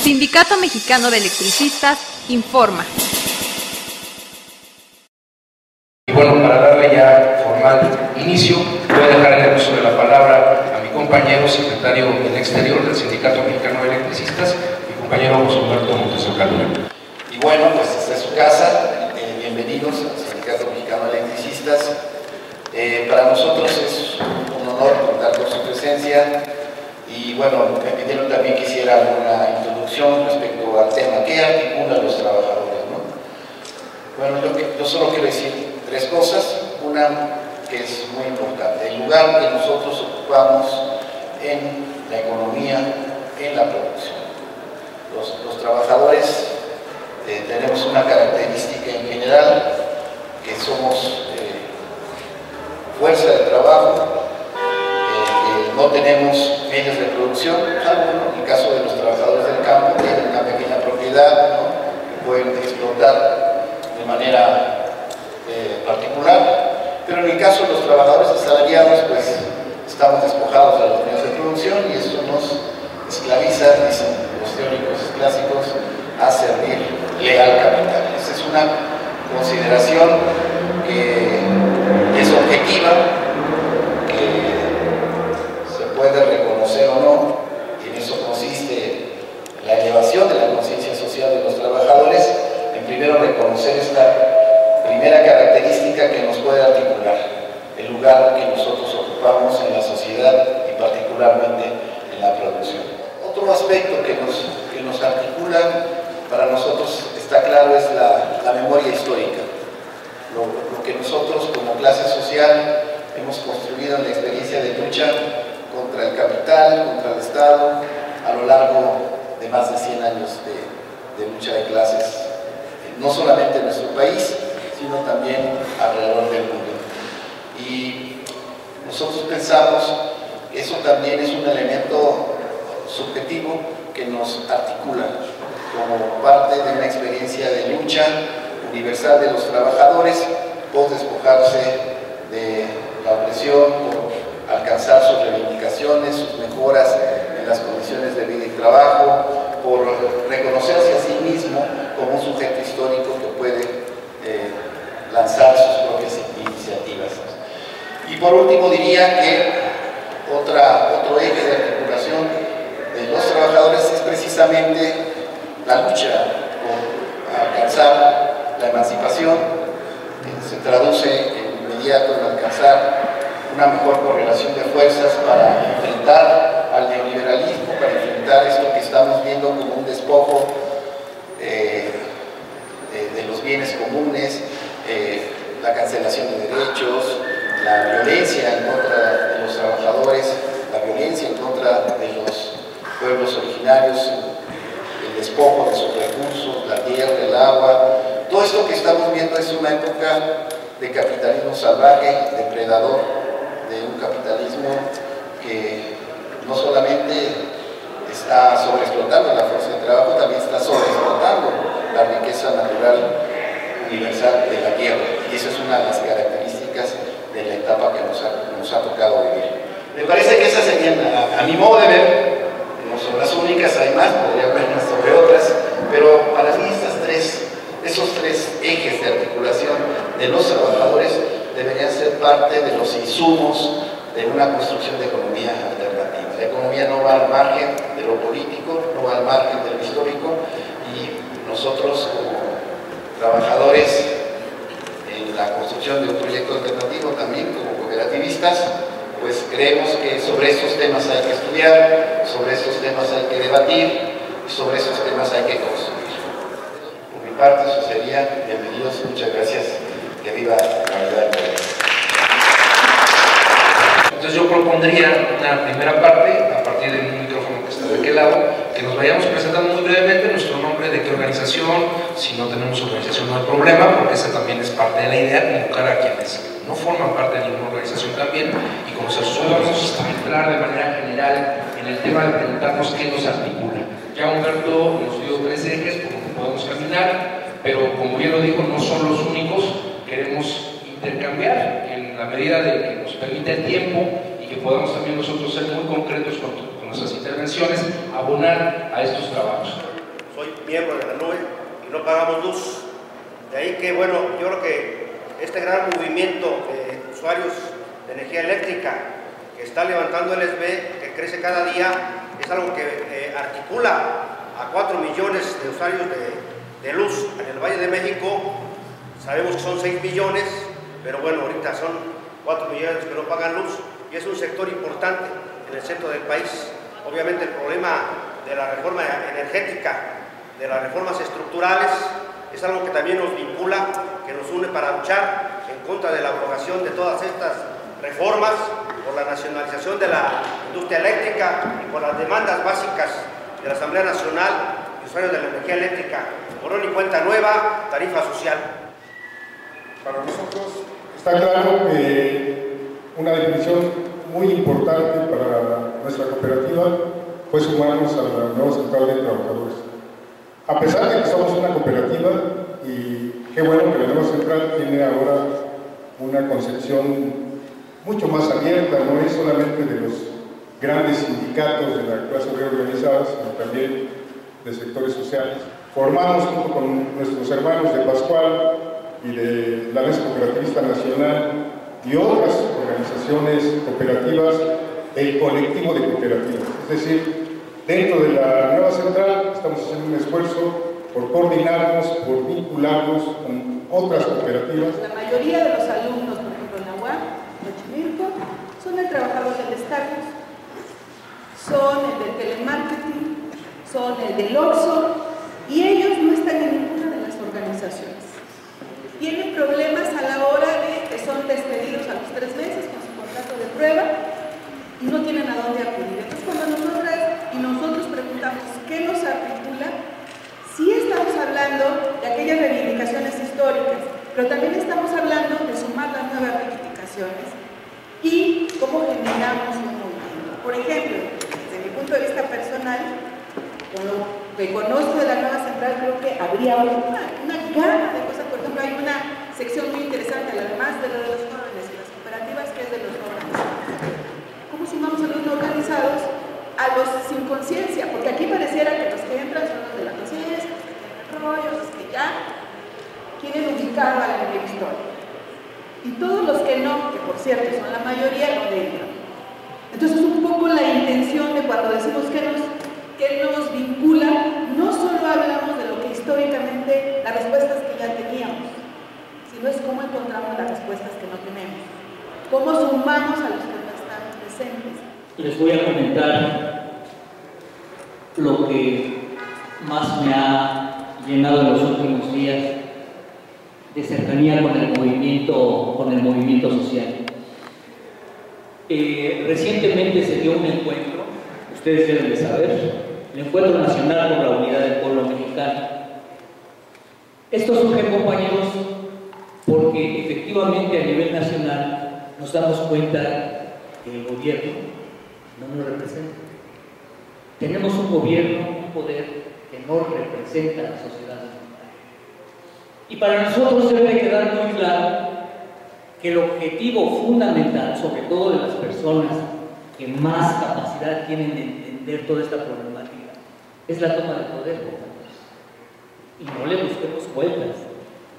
Sindicato Mexicano de Electricistas informa. Y bueno, para darle ya formal inicio, voy a dejar el uso de la palabra a mi compañero secretario del Exterior del Sindicato Mexicano de Electricistas, mi compañero José Humberto Montes Oca. Y bueno, pues esta es su casa, bienvenidos al Sindicato Mexicano de Electricistas. Para nosotros es un honor contar con su presencia y bueno, me pidieron también que hiciera una introducción respecto al tema que articula a los trabajadores, ¿no? Bueno, yo solo quiero decir tres cosas. Una que es muy importante: el lugar que nosotros ocupamos en la economía, en la producción. Los trabajadores tenemos una característica en general, que somos fuerza de trabajo, no tenemos medios de producción, salvo en el caso de los trabajadores del campo, tienen una pequeña propiedad, ¿no?, que pueden explotar de manera particular, pero en el caso de los trabajadores asalariados, pues estamos despojados de los medios de producción y eso nos esclaviza, dicen los teóricos clásicos, a servirle al capital. Esa es una consideración que es objetiva, que se puede reconocer o no, y en eso consiste la elevación de la conciencia social de los trabajadores, en primero reconocer esta primera característica que nos puede articular, el lugar que nosotros ocupamos en la sociedad y particularmente en la producción. Otro aspecto que nos articula para nosotros, está claro, es la memoria histórica. Lo que nosotros como clase social hemos construido en la experiencia de lucha contra el capital, contra el Estado, a lo largo de más de 100 años de lucha de clases, no solamente en nuestro país, sino también alrededor del mundo. Y nosotros pensamos que eso también es un elemento subjetivo que nos articula como parte de una experiencia de lucha universal de los trabajadores por despojarse de la opresión, por alcanzar sus reivindicaciones, sus mejoras en las condiciones de vida y trabajo, por reconocerse a sí mismo como un sujeto histórico que puede lanzar sus propias iniciativas. Y por último diría que otro eje de articulación de los trabajadores es precisamente la lucha por alcanzar la emancipación, que se traduce en inmediato en alcanzar una mejor correlación de fuerzas para enfrentar al neoliberalismo, para enfrentar esto que estamos viendo como un despojo de los bienes comunes, la cancelación de derechos, la violencia en contra de los trabajadores, la violencia en contra de los pueblos originarios, el despojo de sus recursos, la tierra, el agua. Todo esto que estamos viendo es una época de capitalismo salvaje, depredador, de un capitalismo que no solamente está sobreexplotando la fuerza de trabajo, también está sobreexplotando la riqueza natural universal de la tierra. Y esa es una de las características de la etapa que nos ha tocado vivir. Me parece que esas serían, a mi modo de ver, no son las únicas, hay más, podría hablar sobre otras, pero para mí esos tres ejes de articulación de los trabajadores deberían ser parte de los insumos de una construcción de economía alternativa. La economía no va al margen de lo político, no va al margen de lo histórico, y nosotros como trabajadores en la construcción de un proyecto alternativo, también como cooperativistas, pues creemos que sobre estos temas hay que estudiar, sobre estos temas hay que debatir, y sobre estos temas hay que construir. Por mi parte eso sería. Bienvenidos, muchas gracias, que viva la unidad del país. Entonces yo propondría una primera parte, a partir de un micrófono que está de aquel lado, que nos vayamos presentando muy brevemente nuestro nombre, de qué organización. Si no tenemos organización no hay problema, porque esa también es parte de la idea, convocar a quienes no forman parte de ninguna organización también y conocer sus órganos. Hablar de manera general en el tema de preguntarnos qué nos articula. Ya Humberto nos dio tres ejes por los que podemos caminar, pero como bien lo dijo, no son los únicos. Queremos intercambiar en la medida de que nos permite el tiempo y que podamos también nosotros ser muy concretos con nuestras intervenciones, abonar a estos trabajos. soy miembro de la nube y no pagamos luz. De ahí que, bueno, yo creo que este gran movimiento de usuarios de energía eléctrica que está levantando el SB, que crece cada día, es algo que articula a 4 millones de usuarios de luz en el Valle de México. Sabemos que son 6 millones, pero bueno, ahorita son 4 millones que no pagan luz y es un sector importante en el centro del país. Obviamente el problema de la reforma energética, de las reformas estructurales, es algo que también nos vincula, que nos une para luchar en contra de la abrogación de todas estas reformas, por la nacionalización de la industria eléctrica y por las demandas básicas de la Asamblea Nacional de Usuarios de la Energía Eléctrica, borrón y cuenta nueva, tarifa social. Para nosotros está claro que una definición muy importante para nuestra cooperativa fue sumarnos a la nueva central de trabajadores. A pesar de que somos una cooperativa, y qué bueno que la nueva central tiene ahora una concepción mucho más abierta, no es solamente de los grandes sindicatos de la clase obrera organizada, sino también de sectores sociales. Formamos junto con nuestros hermanos de Pascual y de la Mesa Cooperativista Nacional y otras organizaciones cooperativas el colectivo de cooperativas. Es decir, dentro de la nueva central estamos haciendo un esfuerzo por coordinarnos, por vincularnos con otras cooperativas. La mayoría de los alumnos, por ejemplo, en la UAM, Xochimilco, son el trabajador del Starbucks, son el del telemarketing, son el del Oxxo, y ellos no están en ninguna de las organizaciones. Tienen problemas a la hora de que son despedidos a los 3 meses con su contrato de prueba y no tienen a dónde acudir. Entonces, cuando nosotros preguntamos qué nos articula, sí estamos hablando de aquellas reivindicaciones históricas, pero también estamos hablando de sumar las nuevas reivindicaciones y cómo generamos un movimiento. Por ejemplo, desde mi punto de vista personal, con lo que conozco de la nueva central, creo que habría una gama de cosas. Por ejemplo, hay una sección muy interesante, además de lo de los jóvenes y las cooperativas, que es de los no organizados. ¿Cómo sumamos a los no organizados a los sin conciencia? Porque aquí pareciera que los que entran son los de la conciencia, los que tienen rollos, los que ya quieren ubicar al enemigo histórico. Y todos los que no, que por cierto son la mayoría, no entran. Entonces, un poco la intención de cuando decimos que nos vincula, no solo hablamos de lo que históricamente, las respuestas que ya teníamos, sino es cómo encontramos las respuestas que no tenemos, cómo sumamos a los que no están presentes. Les voy a comentar lo que más me ha llenado en los últimos días de cercanía con el movimiento social. Recientemente se dio un encuentro, ustedes deben de saber, el Encuentro Nacional por la Unidad del Pueblo Mexicano. Esto surge, compañeros, porque efectivamente a nivel nacional nos damos cuenta que el gobierno no nos representa. Tenemos un gobierno, un poder que no representa a la sociedad mexicana. Y para nosotros debe quedar muy claro que el objetivo fundamental, sobre todo de las personas que más capacidad tienen de entender toda esta problemática, es la toma de poder, compañeros. Y no le busquemos vueltas,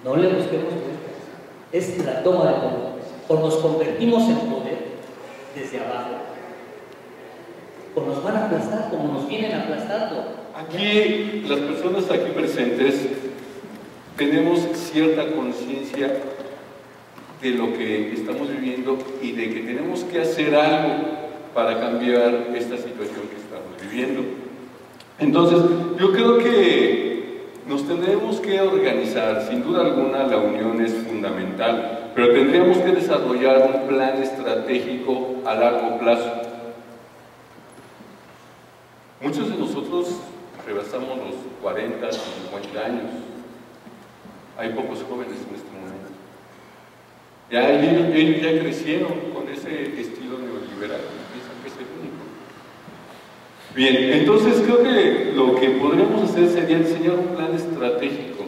no le busquemos vueltas. Es la toma de poder. O nos convertimos en poder desde abajo, o nos van a aplastar como nos vienen aplastando. Aquí, las personas aquí presentes, tenemos cierta conciencia de lo que estamos viviendo y de que tenemos que hacer algo para cambiar esta situación que estamos viviendo. Entonces, yo creo que nos tendremos que organizar, sin duda alguna la unión es fundamental, pero tendríamos que desarrollar un plan estratégico a largo plazo. Muchos de nosotros rebasamos los 40, 50 años. Hay pocos jóvenes en este momento. Ya ellos ya crecieron con ese estilo neoliberal, piensan que es el único. Bien, entonces creo que lo que podríamos hacer sería diseñar un plan estratégico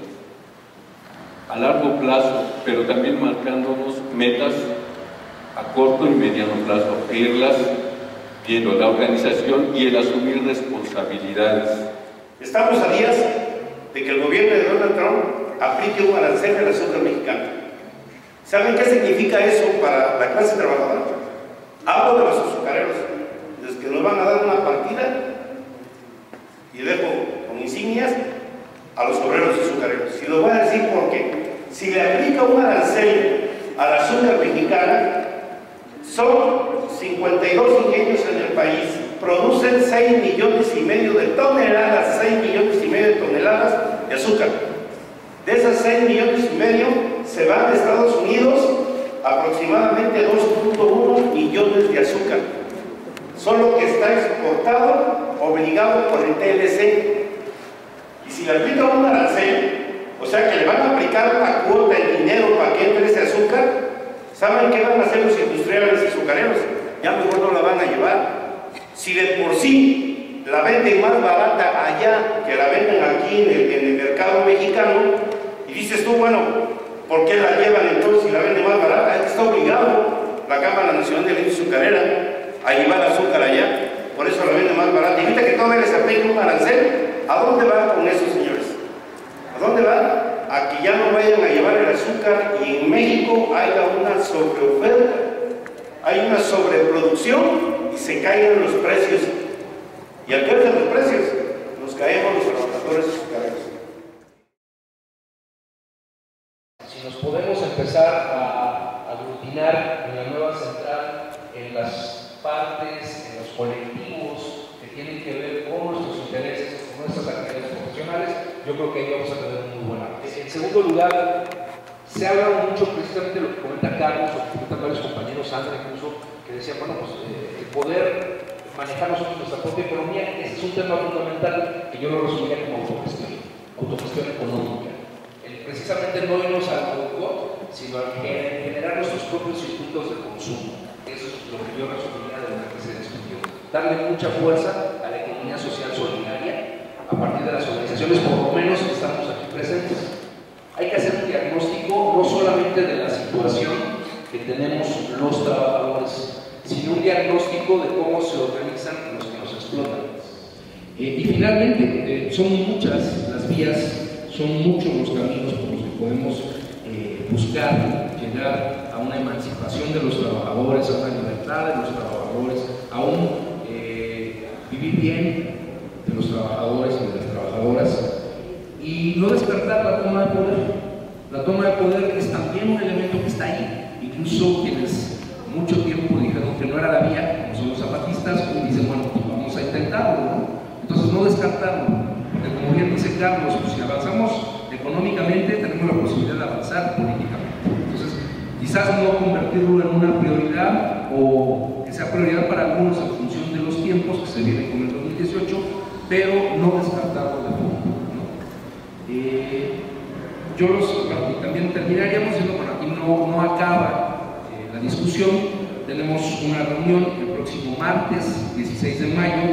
a largo plazo, pero también marcándonos metas a corto y mediano plazo, irlas viendo la organización y el asumir responsabilidades. Estamos a días de que el gobierno de Donald Trump aplique un arancel al azúcar mexicano. ¿Saben qué significa eso para la clase trabajadora? Hablo de los azucareros, de los que nos van a dar una partida, y dejo con insignias a los obreros azucareros. Y lo voy a decir porque si le aplica un arancel al azúcar mexicana, son 52 ingenios en el país, producen 6,5 millones de toneladas, 6,5 millones de toneladas de azúcar. De esas 6,5 millones se van a Estados Unidos aproximadamente 2,1 millones de azúcar. Solo que está exportado, obligado por el TLC. Y si le aplica un arancel, o sea que le van a aplicar una cuota en dinero para que entre ese azúcar, ¿saben qué van a hacer los industriales azucareros? Ya mejor no la van a llevar. Si de por sí la venden más barata allá que la venden aquí en el mercado mexicano, y dices tú, bueno, ¿por qué la llevan entonces si la venden más barata? Es que está obligado la Cámara Nacional de la Industria Azucarera a llevar azúcar allá, por eso la venden más barata. Y ahorita que todavía les aplica un arancel, ¿a dónde van con eso, señores? ¿A dónde van? A que ya no vayan a llevar el azúcar y en México haya una sobreoferta, hay una sobreproducción y se caigan los precios. Y al caerse los precios, nos caemos los trabajadores azucareros. Si nos podemos empezar a aglutinar en la nueva central, en las partes, en los colectivos que tienen que ver con nuestros intereses, con nuestras actividades profesionales, yo creo que ahí vamos a tener un muy buen arte. En segundo lugar, se habla mucho precisamente de lo que comenta Carlos, o que comentan varios compañeros, Sandra incluso, que decían, bueno, pues el poder manejar nosotros nuestra propia economía, ese es un tema fundamental que yo lo resumiría como autogestión económica. Precisamente no irnos al boicot, sino a generar nuestros propios circuitos de consumo. Eso es lo que yo resumiría de lo que se discutió. Darle mucha fuerza a la economía social solidaria a partir de las organizaciones, por lo menos que estamos aquí presentes. Hay que hacer un diagnóstico no solamente de la situación que tenemos los trabajadores, sino un diagnóstico de cómo se organizan los que nos explotan. Y finalmente, son muchas las vías, son muchos los caminos por los que podemos buscar llegar a una emancipación de los trabajadores, a una libertad de los trabajadores, a un vivir bien de los trabajadores y de las trabajadoras, y no despertar la toma de poder. La toma de poder es también un elemento que está ahí. Incluso quienes mucho tiempo dijeron que no era la vía, como son los zapatistas, pues dicen, bueno, pues vamos a intentarlo, ¿no? Entonces no descartarlo, porque como bien dice Carlos, pues si avanzamos económicamente tenemos la posibilidad de avanzar políticamente. Entonces quizás no convertirlo en una prioridad, o que sea prioridad para algunos en función de los tiempos que se vienen con el 2018, pero no descartarlo de todo, ¿no? También terminaríamos diciendo, bueno, aquí no acaba la discusión. Tenemos una reunión el próximo martes 16 de mayo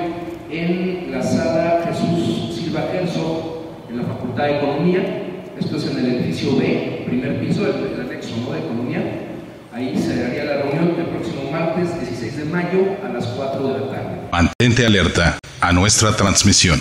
en la sala Jesús Silva Herzog en la Facultad de Economía. Esto es en el edificio B, primer piso, el anexo, ¿no?, de Economía. Ahí se haría la reunión el próximo martes 16 de mayo a las 4 de la tarde. Mantente alerta a nuestra transmisión.